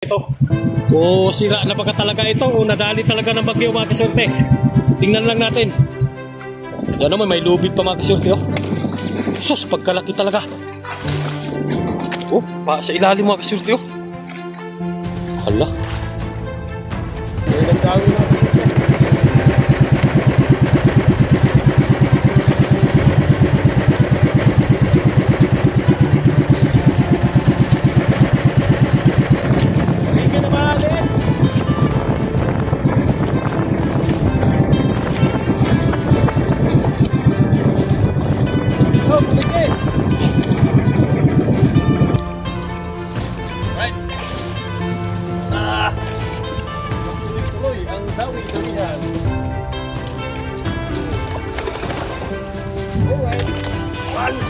Ito, o sira na pagka talaga ito o nadali talaga ng bagyo mga kasorte. Tingnan lang natin. Yan naman, may lubid pa mga kasorte. Oh. Sus, pagkalaki talaga. Oh, pa sa ilalim mga kasorte. Oh. Hala. Yan ang gawin natin.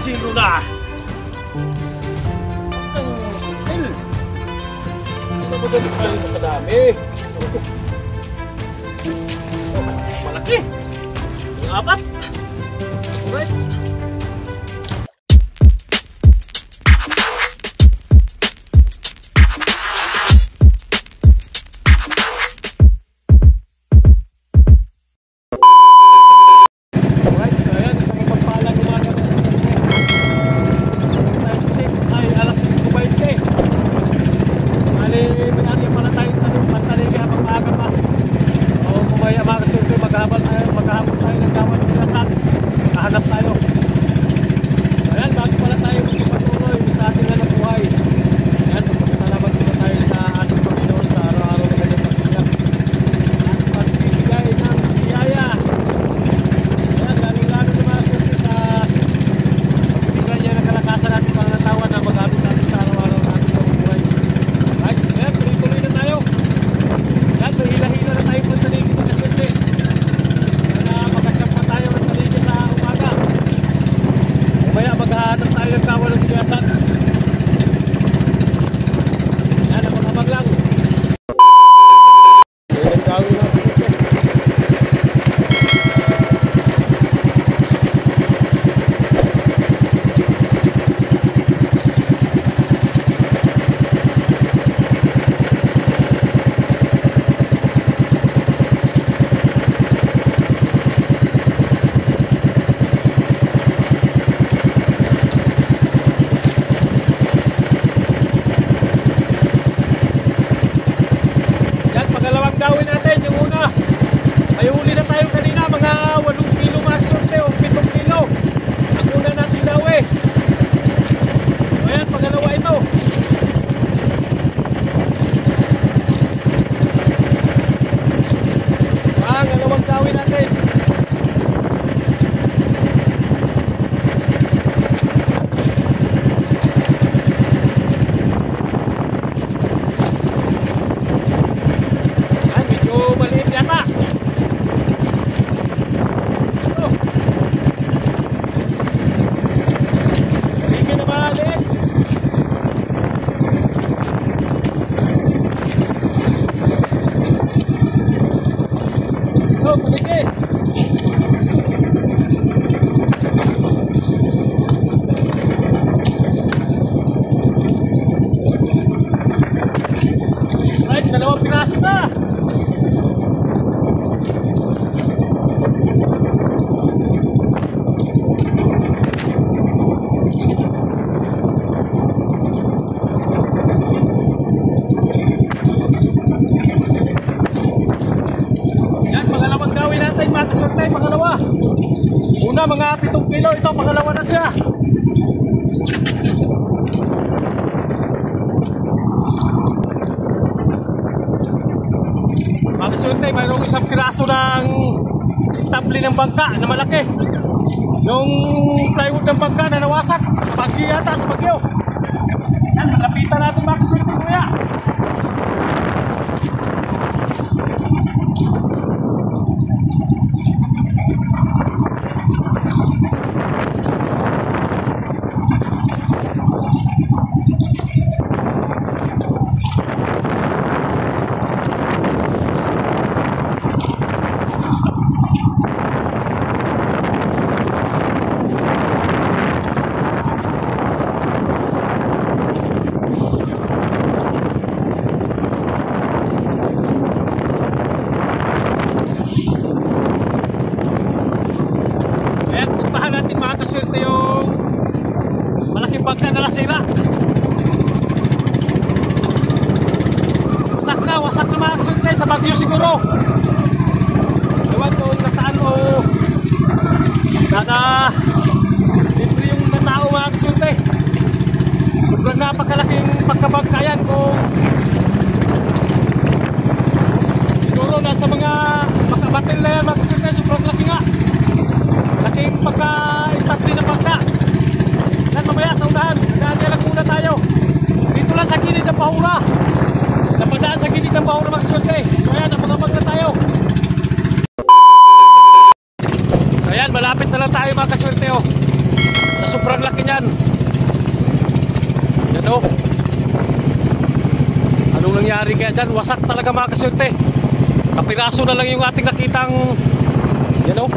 Sino na? Ang sakil. Ano ba ganun pa rin makadami? Malaki. Ang apat. Alright. Hanap tayo. So ayan, bago pala tayo magpapatuloy sa ating hanap buhay. Ayan, magpapasalamat muna tayo sa ating Panginoon sa araw-araw na kanyang pagsiyak at pagbibigay ng biyaya. Ayan, lalong-lalo na mga surti sa pagbibigay niya ng kalakasan natin para natawan na magamit natin sa araw-araw na ating buhay. Right, so ayan, tuloy-tuloy na tayo. Ayan, may hila-hila na tayo punta na mga surti. Kaya maghahanap tayo ng kawal ng siyasan. Yan ang mga maglang. Yan ang gawin natin ito. Gawin natin yung una. May huli na tayo kanina, mga 8 kilo mga sorte o 7 kilo. Ang una natin daw eh. So ayan, pangalawa ito. Pangalawang gawin natin. Right, dalawang piraso na. Pangalawa. Una mga 7 kilo, ito pangalawa na siya. Mga kasunte, mayroong isang piraso ng tabli ng bangka na malaki. Yung plywood ng bangka na nawasak sa bagyo yata, sa bagyo. Yan, malapitan natin mga kasunte kuya. sa Baguio siguro. Ewan ko nasaan o sana libre yung mga tao mga kasurte. Sobrang napakalaking pagkabagkayan kung siguro nasa mga makabatil na yan mga kasurte. Sobrang laki nga. Laking pagka-impacti na pagka. Yan mamaya sa unahan. Nagkakaya lang muna tayo. Dito lang sa gilid ng Bahura. Napadaan sa gilid ng Bahura mga kasurte. So ayan, napagabag na tayo. So ayan, malapit na lang tayo mga kasurte oh. Sa sobrang laki niyan. Yan oh. Anong nangyari kaya dyan? Wasak talaga mga kasurte. Kapiraso na lang yung ating nakitang yan oh.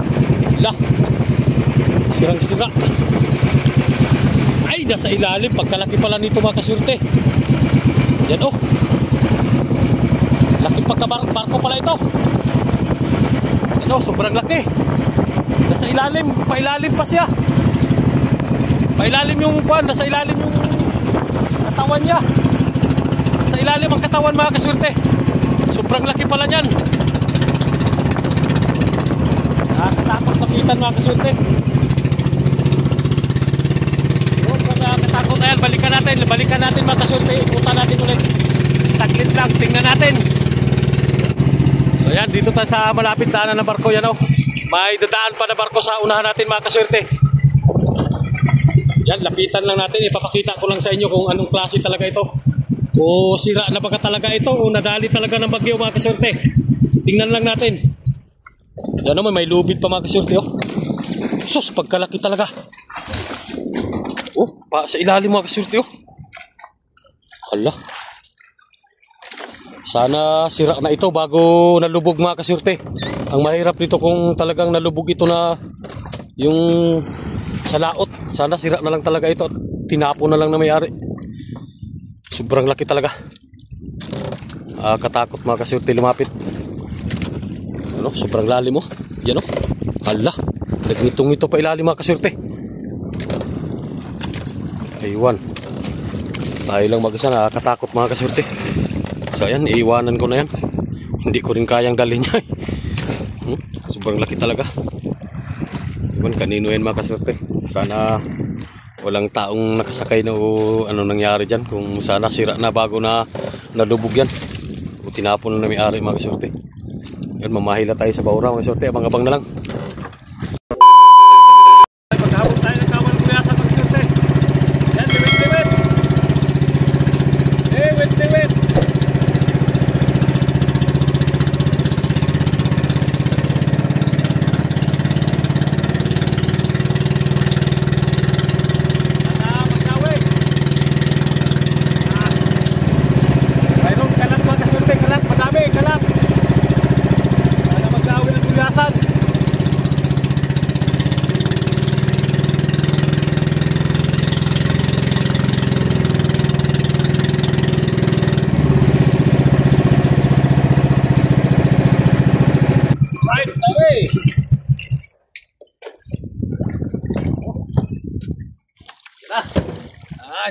Lah. Sirang-sira. Ay, nasa ilalim. Pagkalaki pala nito mga kasurte. Yan oh. Laki pagkabarko pala ito. Yan oh, sobrang laki. Nasa ilalim. Pailalim pa siya. Pailalim yung buwan. Nasa ilalim yung katawan niya. Nasa ilalim ang katawan mga kasurte. Sobrang laki pala niyan. Nakakatakot makitan mga kasurte. Nakakatakot na yan. Balikan natin mga kasurte. Ikutan natin ulit. Saglit lang. Tingnan natin. So yan, dito tayo sa malapit daanan ng barko. Yan oh. May dadaan pa na barko sa unahan natin mga kasurte. Yan, lapitan lang natin. Ipapakita ko lang sa inyo kung anong klase talaga ito. O sira na baga talaga ito. O nadali talaga ng bagyo mga kasurte. Tingnan lang natin. Yan naman, may lubid pa mga kasurte oh. Sus, pagkalaki talaga. Oh, pa sa ilalim mga kasurte oh. Hala. Sana sira na ito bago nalubog mga kasurte. Ang mahirap nito kung talagang nalubog ito na yung sa laot. Sana sira na lang talaga ito at tinapo na lang na may-ari. Sobrang laki talaga. Katakot mga kasurte lumapit. Ano, sobrang lalim mo. Yan o. Hala. Nagngitong-ngito pa ilalim mga kasurte. Aywan. Tayo lang mag-isa, nakakatakot mga kasurte. So ayan, iiwanan ko na yan. Hindi ko rin kayang dalhin niya. Sobrang laki talaga. Iwan, kanino yan mga kasurte. Sana walang taong nakasakay na o ano nangyari dyan. Kung sana sira na bago na nalubog yan. O tinapon na may-ari mga kasurte. Yan, mamahila tayo sa Bahura mga kasurte. Abang-abang na lang. Pagkahabot tayo ng kawan kuya sa mga kasurte. Yan, liwit-liwit. Liwit-liwit.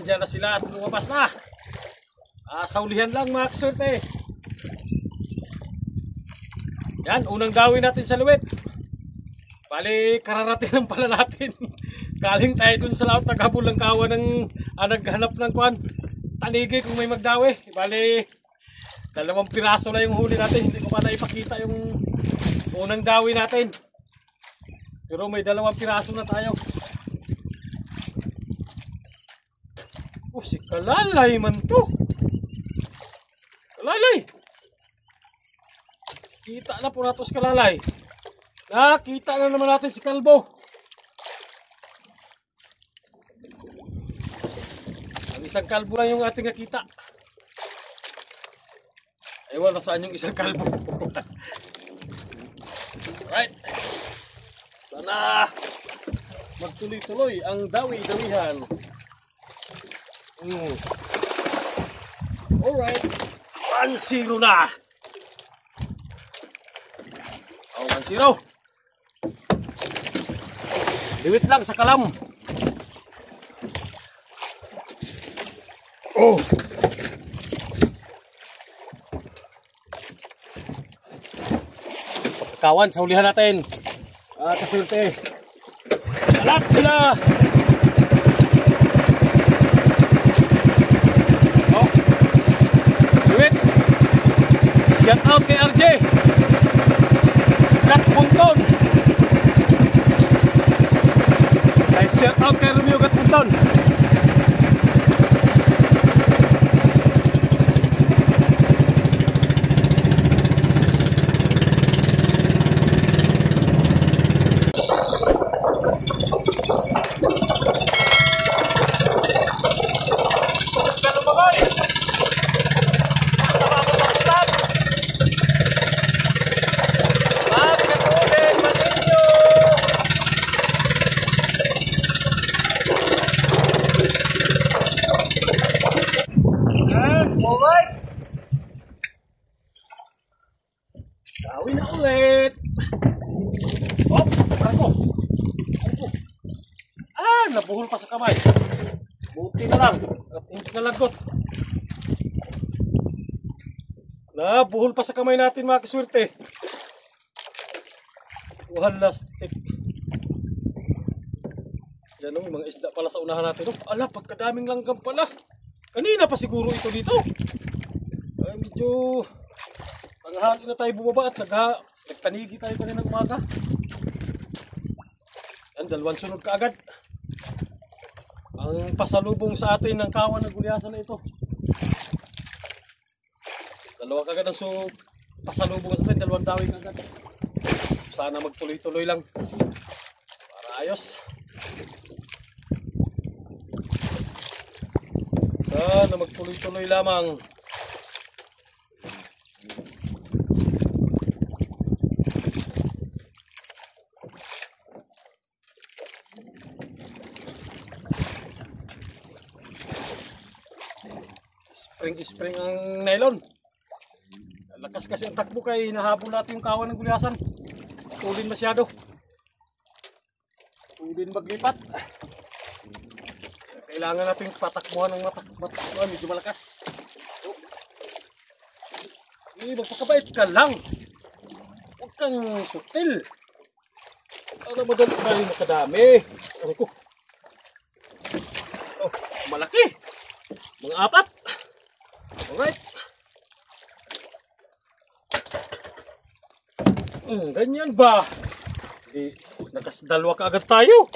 Diyan na sila at lumabas na. Saulihan lang mga kasurte. Yan, unang gawin natin sa luwit. Bali, kararating lang pala natin. Galing tayo dun sa laot, naghabol ng kawa ng naghanap ng kuan. Tanigi kung may magdawi. Bali, 2 piraso na yung huli natin. Hindi ko pa naipakita yung unang dawi natin. Pero may 2 piraso na tayo. Oh, si Kalalay man to. Kalalay. Kita na po natin si Kalalay. Nakita na naman natin si Kalbo. Ang isang kalbo lang yung ating nakita. Ewan na saan yung isang kalbo. Right. Sana magtuloy-tuloy ang dawi-dawihan. Alright. 1-0 na. Oh, 1-0. Liwit lang sa kalam. Oh. kawan sa hulihan natin. Kasulti. Alat sila! Oh. Wait. Shout out kay RJ. Gat Punton. Ay shout out kay Romeo Gat Punton. Gawin na ulit. Oh, ako. Nabuhol pa sa kamay. Buti na lang. At hindi nalagot. Nabuhol pa sa kamay natin mga kaswerte. Wala stick. Yan o, mga isda pala sa unahan natin. Ala, pagkadaming langgam pala. Kanina pa siguro ito dito. Ay, medyo tanghali na tayo bumaba at nagtanigi tayo kanina ng umaga. Yan, dalawang sunod ka agad. Ang pasalubong sa atin ng kawan ng gulyasan na ito. Dalawa kagad ang pasalubong sa atin, dalawang dawing agad. Sana magtuloy-tuloy lang. Para ayos. Sana magtuloy-tuloy lamang. Spring ang nylon. Lakas kasi ang takbo kay hinahabol natin yung kawan ng gulyasan. Tulin masyado. Tulin maglipat. Kailangan natin patakbuhan ng matakbuhan. Medyo malakas. Magpakabait ka lang. Huwag kang sutil. Para madali tayo makadami. Ano ko? Oh, malaki. Mga 4. Alright. Ganyan ba? Nakadalawa ka agad tayo.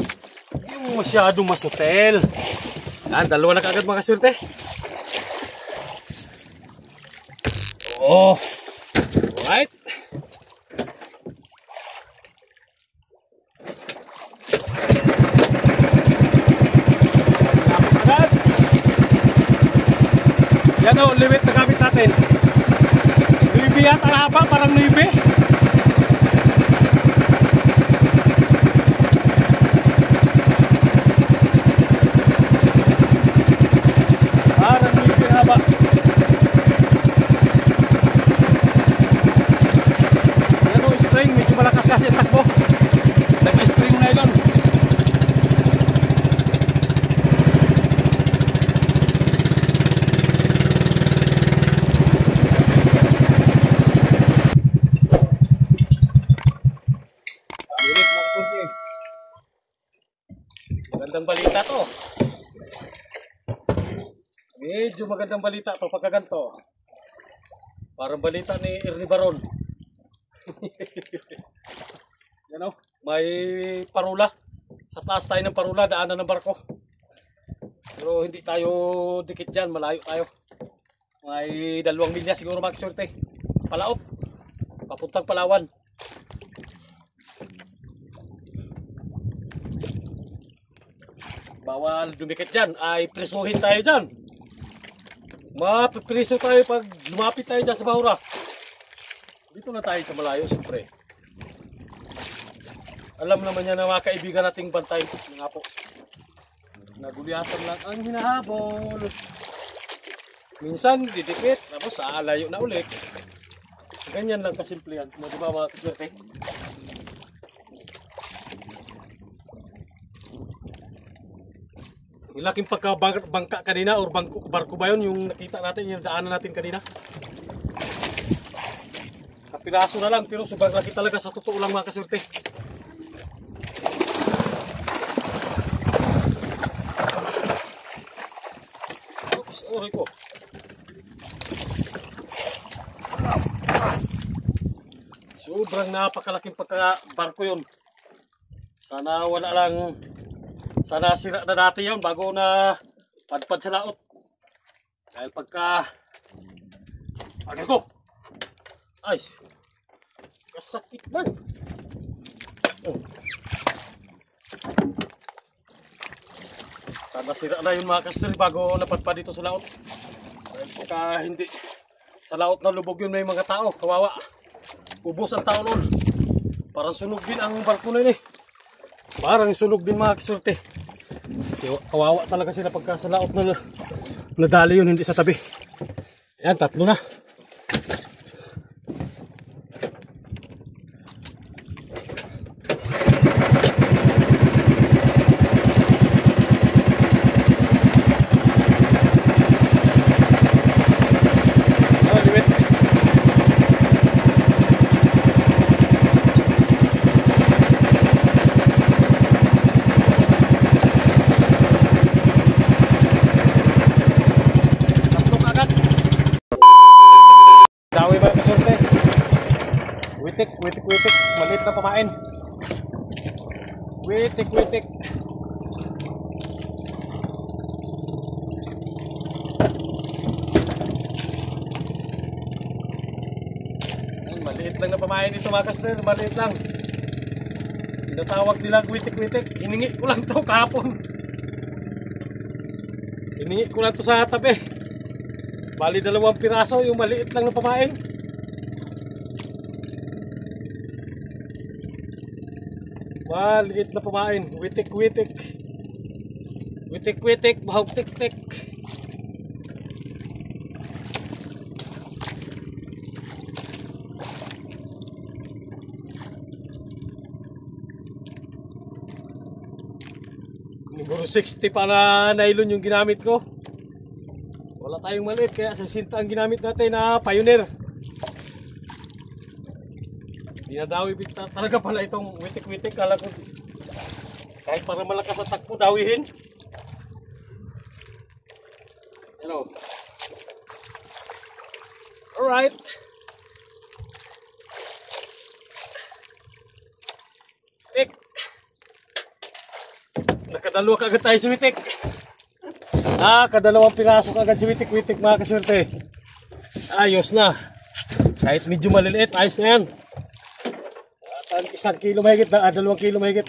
Yung masyadong masutel. Yan, dalawa na kaagad mga kaswerte. Oh. Alright. Yan o, limit na gamit natin. Nuibe yata ang haba, parang nuibe. Parang nuibe haba. Yan o, string, medyo malakas kasi ang takbo. Nag-string nylon. Magandang balita to. Medyo magandang balita to pagka ganito. Parang balita ni Ernie Baron. Yan o, may parula. Sa taas tayo ng parula, daanan ng barko. Pero hindi tayo dikit dyan, malayo tayo. May 2 milya siguro magsorte. Palaot, papuntang Palawan. Bawal dumikit dyan, ay presuhin tayo dyan. Mapipreso tayo pag lumapit tayo dyan sa bahura. Dito na tayo sa malayo, siyempre. Alam naman yan na mga kaibigan nating bantay. Nga po, nagulyasan lang ang hinahabol. Minsan didikit, tapos layo na ulit. Ganyan lang kasimple yan. Di ba mga kaswerte? Yung laking pagkabangka kanina or barko ba yun yung nakita natin, yung daanan natin kanina. piraso na lang pero sobrang laki talaga sa totoo lang mga kaswerte. Oops, oray ko. Sobrang napakalaking pagkabarko yun. Sana wala lang, sana sira na dati yun bago na padpad sa laot. Dahil pagka agay ko, ay, kasakit man. Oh. Sana sira na yun mga kastel bago napadpad dito sa laot. Dahil pagka hindi sa laot na lubog yun may mga tao, kawawa. Ubos ang tao nun. Parang sunog din ang barko na yun eh. Parang sunog din mga kaswerte. Kawawa talaga sila pagka sa laot na nadali yun, hindi sa tabi. Ayan, 3 na. Witik, maliit na pamain. Witik. Maliit lang na pamain ito mga kastel, maliit lang. Tinatawag nila witik. Hiningi ko lang to kahapon. Hiningi ko lang to sa tabi. Bali 2 piraso yung maliit lang na pamain. Maliit na pamain, witik, bahog tik. Siguro 60 para nylon yung ginamit ko. Wala tayong maliit kaya 60 ang ginamit natin na Pioneer. Dinadawi talaga pala itong witik. Kala ko kahit para malakas ang takbo dawihin. Hello. Alright. Witik. Nakadalawa kagad tayo si witik. Nakadalawang piraso kagad si witik mga kaswerte. Ayos na. Kahit medyo maliliit, ayos na yan. 1 kilo mahigit, 2 kilo mahigit.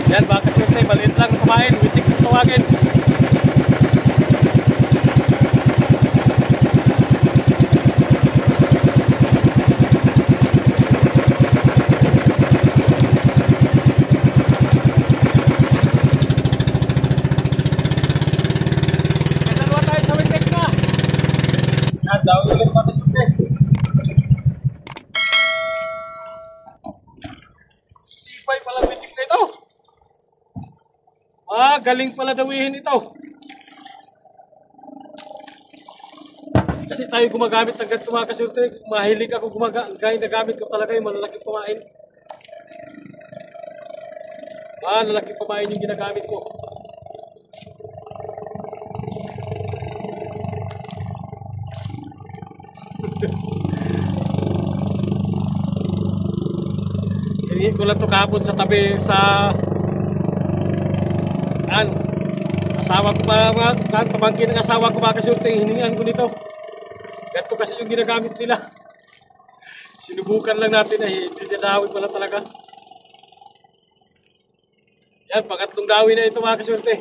Yan mga kaswerte, maliit lang na kumain, witik na tawagin. Sipay pala witik na ito. Galing pala dawihin ito. Kasi tayo gumagamit ng ganito mga kaswerte. Mahilig ako nagamit ko talaga yung malalaking pamain. Malalaking pamain yung ginagamit ko. Hiningi ko lang ito kahapon sa tabi sa asawa ko pa mga pamangkin ng asawa ko mga kaswerte, hiningan ko nito. Ganito kasi yung ginagamit nila. Sinubukan lang natin ay dinadawi pala talaga. Yan, pangatlong dawi na ito mga kaswerte.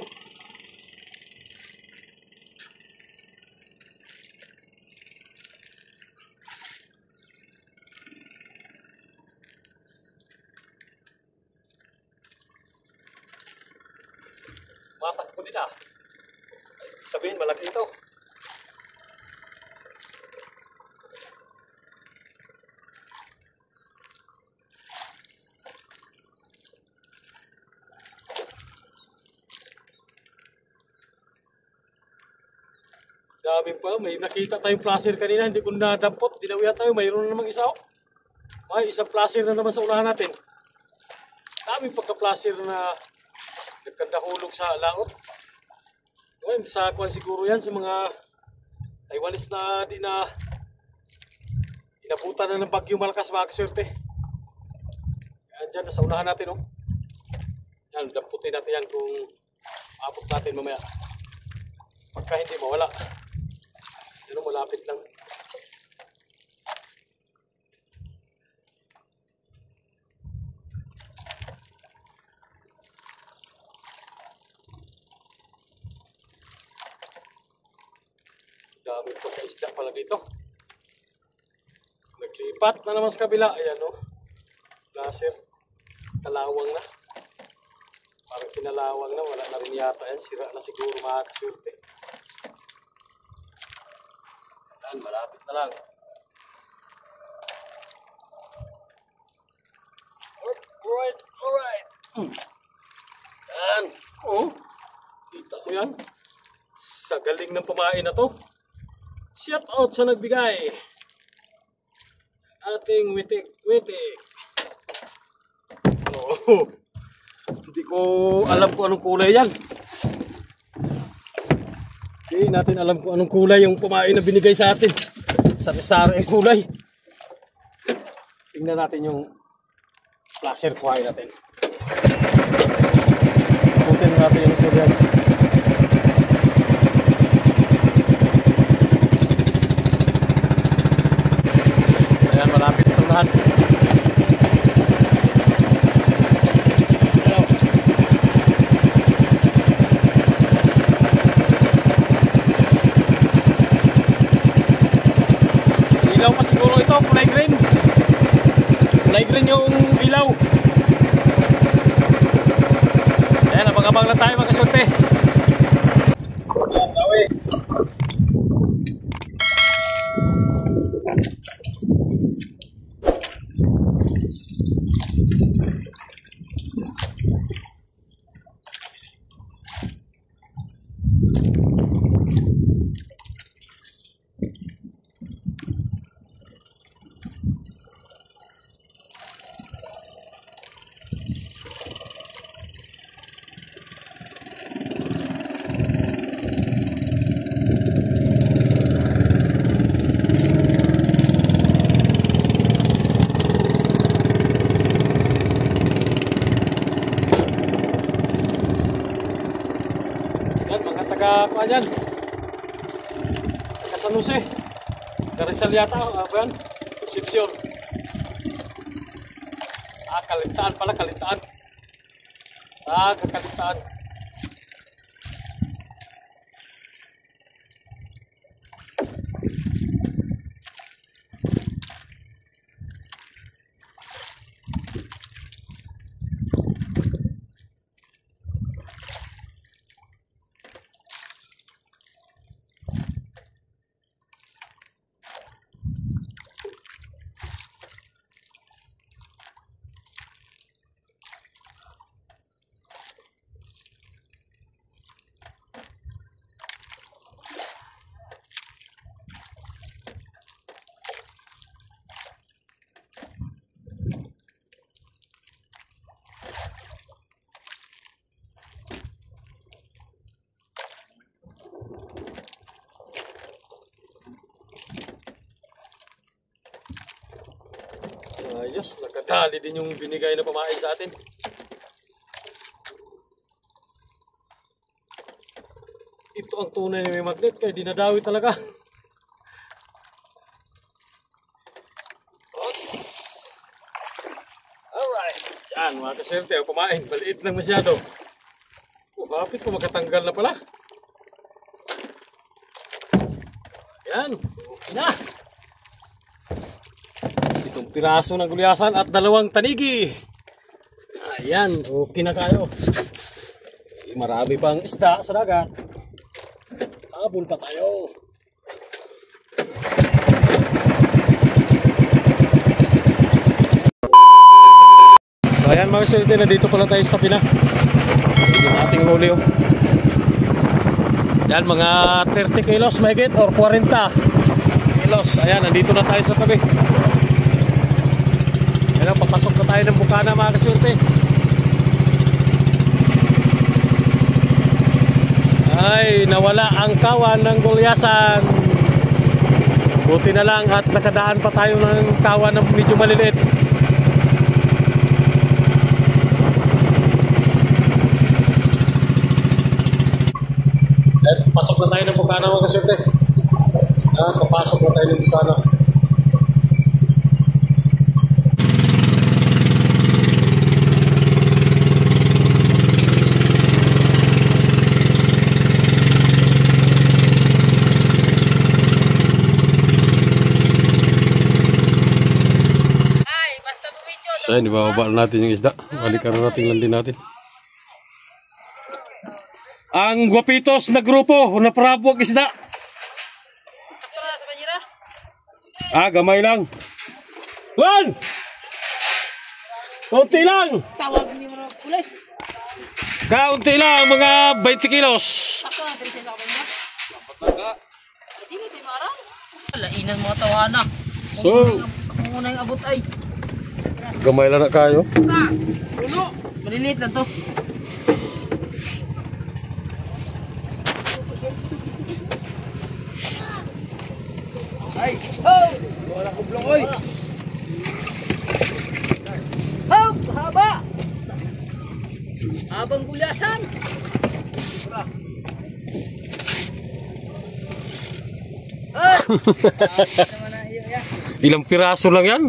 Matakbo din ah. Sabihin malaki ito. Daming pa. May nakita tayong placer kanina. Hindi ko nadampot. Dinawihan tayo. Mayroon na namang isa. Ay, isang placer na naman sa unahan natin. Daming pagka-placer na nagkandahulog sa laot. Ngayon, sa kuwan siguro yan sa mga Taiwanese na di na inabutan na ng bagyo malakas mga kaswerte. Yan dyan, nasa unahan natin. Oh. Yan, damputin natin yan kung abot natin mamaya. Pagka hindi mawala. Yan, malapit lang. Daming pagkaisda pala dito. Naglipat na naman sa kabila. Ayan o. Placer. Kalawang na. Parang pinalawang na. Wala na rin yata yan. Sira na siguro mga kaswerte. Yan. Malapit na lang. Alright. Alright. Yan. Oh. Kita mo yan. Sa galing ng pamain na to. Shout out sa nagbigay. Ating witik-witik. Oh, hindi ko alam kung anong kulay yan. Hindi natin alam kung anong kulay yung pamain na binigay sa atin. Sari-sari ang kulay. Tingnan natin yung placer kuhain natin. Putin natin yung suryan. Ayan, malapit sa unahan. Ilaw pa siguro ito, kulay green. Kulay green yung ilaw. Ayan, abang-abang lang tayo mga kasunti. Tawi. Taga-kuan yan. Taga San Jose. Rizal yata. Apa yan? Concepcion. Kaligtaan pala. Kaligtaan. Kaligtaan. Ayos, nagkadali din yung binigay na pamain sa atin. Ito ang tunay na may magnet kaya dinadawi talaga. Alright, yan mga kaserte, pamain, maliit lang masyado. Kapit ko makatanggal na pala. Yan, okay na. Itong piraso ng gulyasan at 2 tanigi. Ayan, okay na kayo. Marami pang isda sa dagat. Habol pa tayo. So ayan mga swerte, na dito pala tayo sa Pina. Yung ating huli. Yan, mga 30 kilos mahigit or 40 kilos. Ayan, nandito na tayo sa tabi. Ayan, papasok na tayo ng Bukana mga kasyente. Ay, nawala ang kawan ng Gulyasan. Buti na lang at nakadaan pa tayo ng kawan na medyo maliliit. Pasok na tayo ng Bukana mga kasyente. Papasok na tayo ng Bukana. So yun, ibababa natin yung isda. Balikan na natin landin natin. Ang gwapitos na grupo na parabog isda. Sakto na sa banyera. Gamay lang. Juan! Kaunti lang! Tawag ni mga pulis. Kaunti lang, mga 20 kilos. Sakto na diri sa banyera. Dili di marang. Lainan mga tawana. So, Ako muna yung abot ay. gamay lang na kayo. Uno. Maliliit na to. Ay, ho! Wala ko blong oy. Ho, haba. Habang Gulyasan. Ilang piraso lang yan?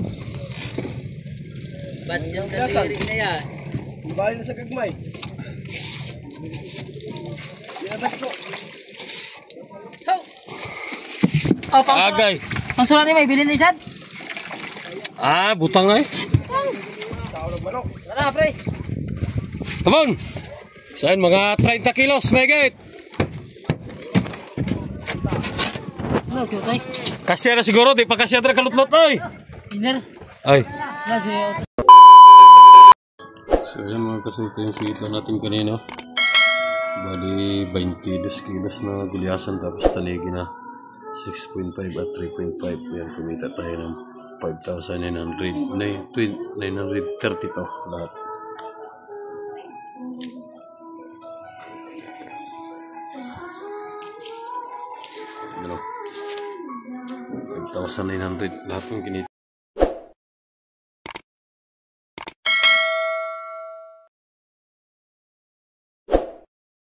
Ba't yung daliri na yan? Bali na sa gagmay. Dinabas ko. Oh, Agay. pangsulat ni may bilin na isad? Butang na eh. Tao ng manok. Wala, pre. Tabon! Saan, mga 30 kilos, megit. Ano, tutay? Kasya na siguro, di pa kasya na kalutlot ay. Dinner. Ay. Wala, si... So yan mga kasulta yung sweet natin kanina. Bali 22 kilos na Gulyasan tapos taligi na 6.5 at 3.5. Yan, kumita tayo ng 5,930 to lahat. Ano? 5,900 lahat ng kinita.